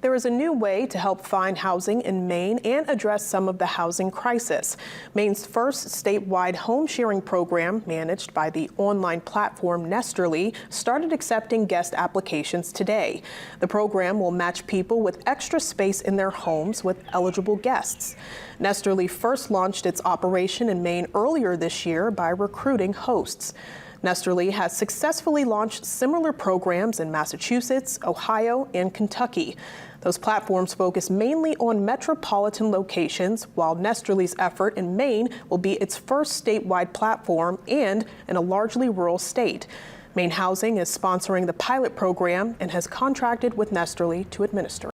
There is a new way to help find housing in Maine and address some of the housing crisis. Maine's first statewide home sharing program, managed by the online platform Nesterly, started accepting guest applications today. The program will match people with extra space in their homes with eligible guests. Nesterly first launched its operation in Maine earlier this year by recruiting hosts. Nesterly has successfully launched similar programs in Massachusetts, Ohio, and Kentucky. Those platforms focus mainly on metropolitan locations, while Nesterly's effort in Maine will be its first statewide platform and in a largely rural state. Maine Housing is sponsoring the pilot program and has contracted with Nesterly to administer